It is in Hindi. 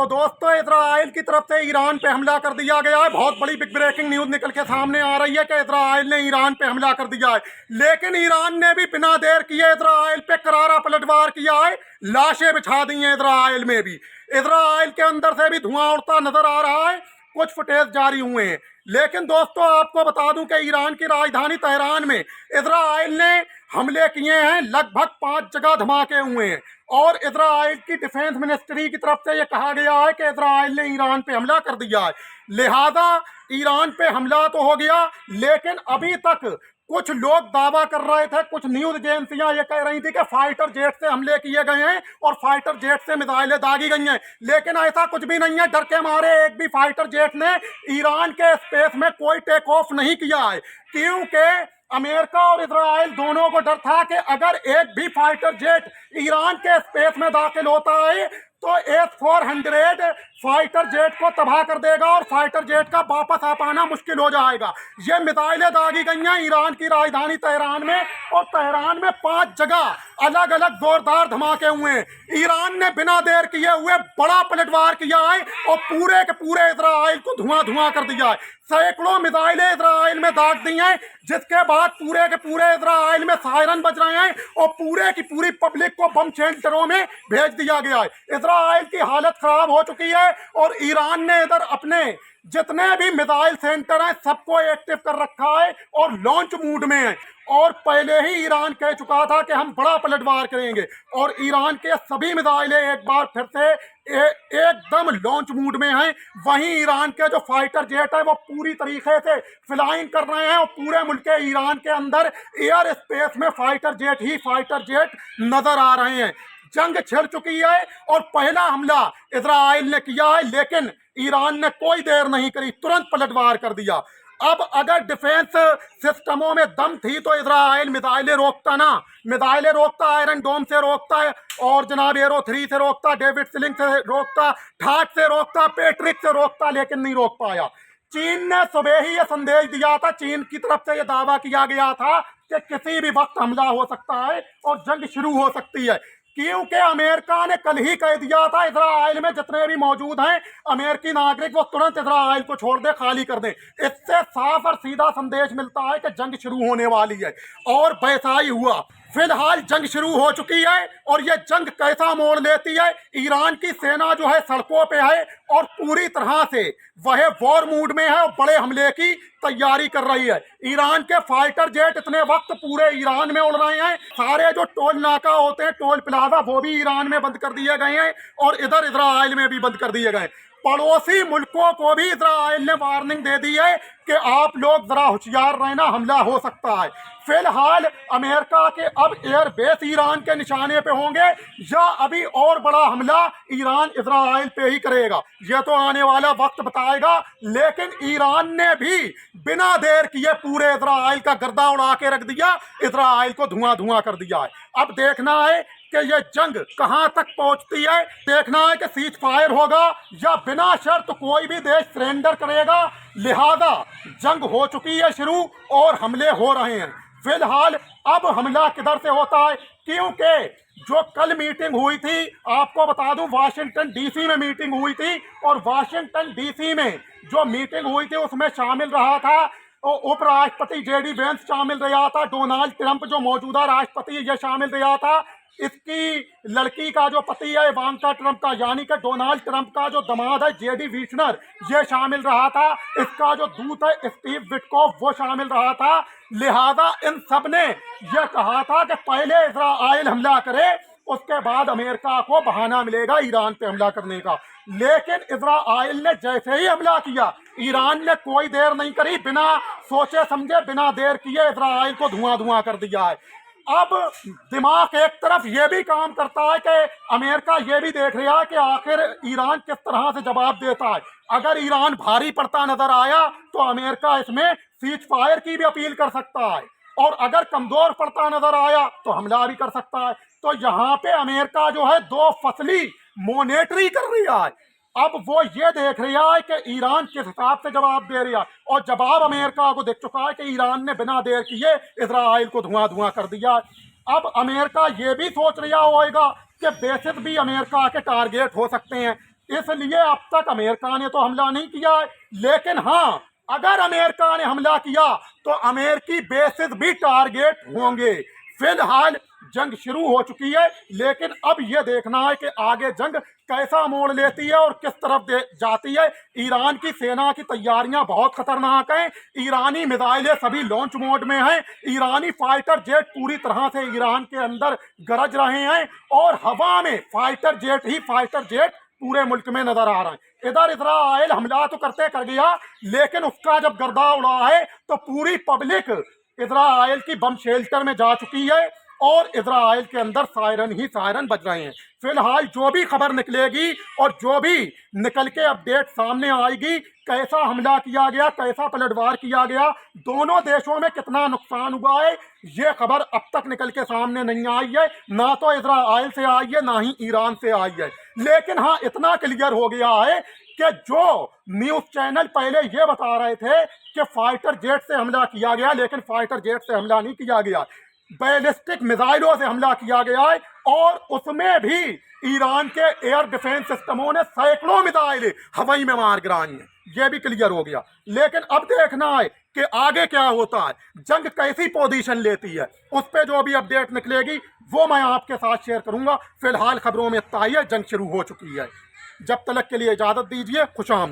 तो दोस्तों इजराइल की तरफ से ईरान पे हमला कर दिया गया है। बहुत बड़ी बिग ब्रेकिंग न्यूज निकल के सामने आ रही है कि इजराइल ने ईरान पे हमला कर दिया है, लेकिन ईरान ने भी बिना देर किए इजराइल पे करारा पलटवार किया है। लाशें बिछा दी हैं इजराइल में भी। इजराइल के अंदर से भी धुआं उड़ता नजर आ रहा है। कुछ फुटेज जारी हुए हैं, लेकिन दोस्तों आपको बता दूं कि ईरान की राजधानी तेहरान में इजराइल ने हमले किए हैं। लगभग 5 जगह धमाके हुए हैं और इजराइल की डिफेंस मिनिस्ट्री की तरफ से यह कहा गया है कि इजराइल ने ईरान पे हमला कर दिया है। लिहाजा ईरान पे हमला तो हो गया, लेकिन अभी तक कुछ लोग दावा कर रहे थे, कुछ न्यूज एजेंसियां ये कह रही थी कि फाइटर जेट से हमले किए गए हैं और फाइटर जेट से मिसाइलें दागी गई हैं, लेकिन ऐसा कुछ भी नहीं है। डर के मारे एक भी फाइटर जेट ने ईरान के स्पेस में कोई टेक ऑफ नहीं किया है, क्योंकि अमेरिका और इजराइल दोनों को डर था कि अगर एक भी फाइटर जेट ईरान के स्पेस में दाखिल होता है तो S-400 फाइटर जेट को तबाह कर देगा और फाइटर जेट का वापस आ पाना मुश्किल हो जाएगा। ये मिसाइलें दागी गई हैं ईरान की राजधानी तेहरान में, और तेहरान में 5 जगह अलग अलग जोरदार धमाके हुए हैं। ईरान ने बिना देर किए हुए बड़ा पलटवार किया है और पूरे के पूरे इजराइल को धुआं धुआं कर दिया है। सैकड़ों मिसाइलें इजराइल में दाग दी हैं, जिसके बाद पूरे के पूरे इजराइल में सायरन बज रहे हैं और पूरे की पूरी पब्लिक को बम शेल्टरों में भेज दिया गया है। इजराइल की हालत खराब हो चुकी है और ईरान ने इधर अपने जितने भी मिसाइल सेंटर हैं सबको एक्टिव कर रखा है और लॉन्च मूड में है। और पहले ही ईरान कह चुका था कि हम बड़ा पलटवार करेंगे, और ईरान के सभी मिसाइलें एक बार फिर से एकदम लॉन्च मूड में हैं। वहीं ईरान के जो फाइटर जेट है वो पूरी तरीके से फ्लाइंग कर रहे हैं और पूरे मुल्क ईरान के अंदर एयर स्पेस में फाइटर जेट ही फाइटर जेट नजर आ रहे हैं। जंग छिड़ चुकी है और पहला हमला इजराइल ने किया है, लेकिन ईरान ने कोई देर नहीं करी, तुरंत पलटवार कर दिया। अब अगर डिफेंस सिस्टमों में दम थी तो इजराइल मिसाइलें रोकता ना, मिसाइलें रोकता, आयरन डोम से रोकता है और जनाब एरो 3 से रोकता, डेविड स्लिंग से रोकता, ठाट से रोकता, पेट्रिक से रोकता, लेकिन नहीं रोक पाया। चीन ने सुबह ही यह संदेश दिया था, चीन की तरफ से यह दावा किया गया था कि किसी भी वक्त हमला हो सकता है और जंग शुरू हो सकती है, क्योंकि अमेरिका ने कल ही कह दिया था इजराइल में जितने भी मौजूद हैं अमेरिकी नागरिक वो तुरंत इजराइल को छोड़ दे, खाली कर दें। इससे साफ और सीधा संदेश मिलता है कि जंग शुरू होने वाली है, और वैसा ही हुआ। फिलहाल जंग शुरू हो चुकी है और यह जंग कैसा मोड़ लेती है। ईरान की सेना जो है सड़कों पे है और पूरी तरह से वह वॉर मूड में है और बड़े हमले की तैयारी कर रही है। ईरान के फाइटर जेट इतने वक्त पूरे ईरान में उड़ रहे हैं। सारे जो टोल नाका होते हैं, टोल प्लाजा, वो भी ईरान में बंद कर दिए गए हैं और इधर इजराइल में भी बंद कर दिए गए। पड़ोसी मुल्कों को भी इजराइल ने वार्निंग दे दी है कि आप लोग जरा होशियार रहना, हमला हो सकता है। फिलहाल अमेरिका के अब एयरबेस ईरान के निशाने पे होंगे या अभी और बड़ा हमला ईरान इजराइल पे ही करेगा, यह तो आने वाला वक्त बताएगा। लेकिन ईरान ने भी बिना देर किए पूरे इजराइल का गर्दा उड़ा के रख दिया, इजराइल को धुआं धुआं कर दिया है। अब देखना है कि यह जंग कहां तक पहुंचती है। देखना है कि सीज फायर होगा या बिना शर्त कोई भी देश सरेंडर करेगा। लिहाजा जंग हो चुकी है शुरू और हमले हो रहे हैं। फिलहाल अब हमला किधर से होता है, क्योंकि जो कल मीटिंग हुई थी, आपको बता दूं वाशिंगटन डीसी में मीटिंग हुई थी, और वाशिंगटन डीसी में जो मीटिंग हुई थी उसमें शामिल रहा था उपराष्ट्रपति JD वेंस शामिल रहा था, डोनाल्ड ट्रंप जो मौजूदा राष्ट्रपति ये शामिल रहा था, इसकी लड़की का जो पति है इवांका ट्रंप का, यानी कि डोनाल्ड ट्रंप का जो दामाद है JD वीशनर, ये शामिल रहा था। इसका जो दूत है स्टीव विटकॉफ वो शामिल रहा था। लिहाजा इन सब ने यह कहा था कि पहले इजराइल हमला करे, उसके बाद अमेरिका को बहाना मिलेगा ईरान पे हमला करने का। लेकिन इजराइल ने जैसे ही हमला किया, ईरान ने कोई देर नहीं करी, बिना सोचे समझे, बिना देर किए इजराइल को धुआं धुआं कर दिया है। अब दिमाग एक तरफ ये भी काम करता है कि अमेरिका ये भी देख रहा है कि आखिर ईरान किस तरह से जवाब देता है। अगर ईरान भारी पड़ता नजर आया तो अमेरिका इसमें सीज फायर की भी अपील कर सकता है, और अगर कमजोर पड़ता नजर आया तो हमला भी कर सकता है। तो यहाँ पे अमेरिका जो है दो फसली मॉनेटरी कर रहा है। अब वो ये देख रहा है कि ईरान किस हिसाब से जवाब दे रहा है, और जवाब अमेरिका को दिख चुका है कि ईरान ने बिना देर किए इजराइल को धुआं धुआं कर दिया। अब अमेरिका ये भी सोच रहा होगा कि बेसिस भी अमेरिका के टारगेट हो सकते हैं। इसलिए अब तक अमेरिका ने तो हमला नहीं किया है, लेकिन हाँ, अगर अमेरिका ने हमला किया तो अमेरिकी बेसिस भी टारगेट होंगे। फिलहाल जंग शुरू हो चुकी है, लेकिन अब यह देखना है कि आगे जंग कैसा मोड़ लेती है और किस तरफ जाती है। ईरान की सेना की तैयारियां बहुत खतरनाक हैं। ईरानी मिसाइलें सभी लॉन्च मोड में हैं। ईरानी फाइटर जेट पूरी तरह से ईरान के अंदर गरज रहे हैं और हवा में फाइटर जेट पूरे मुल्क में नजर आ रहे हैं। इधर इजराइल हमला तो करते कर गया, लेकिन उसका जब गर्दा उड़ा है तो पूरी पब्लिक इजराइल की बम शेल्टर में जा चुकी है और इजराइल के अंदर सायरन ही सायरन बज रहे हैं। फिलहाल जो भी खबर निकलेगी और जो भी निकल के अपडेट सामने आएगी, कैसा हमला किया गया, कैसा पलटवार किया गया, दोनों देशों में कितना नुकसान हुआ है, ये खबर अब तक निकल के सामने नहीं आई है। ना तो इजराइल से आई है, ना ही ईरान से आई है। लेकिन हाँ, इतना क्लियर हो गया है कि जो न्यूज चैनल पहले ये बता रहे थे कि फाइटर जेट से हमला किया गया, लेकिन फाइटर जेट से हमला नहीं किया गया, बैलिस्टिक मिसाइलों से हमला किया गया है और उसमें भी ईरान के एयर डिफेंस सिस्टमों ने सैकड़ों मिसाइलें हवाई में मार गिराई हैं। यह भी क्लियर हो गया। लेकिन अब देखना है कि आगे क्या होता है, जंग कैसी पोजीशन लेती है। उस पर जो भी अपडेट निकलेगी वो मैं आपके साथ शेयर करूंगा। फिलहाल खबरों में इतना ही है, जंग शुरू हो चुकी है। जब तक के लिए इजाजत दीजिए, खुश आमदीद।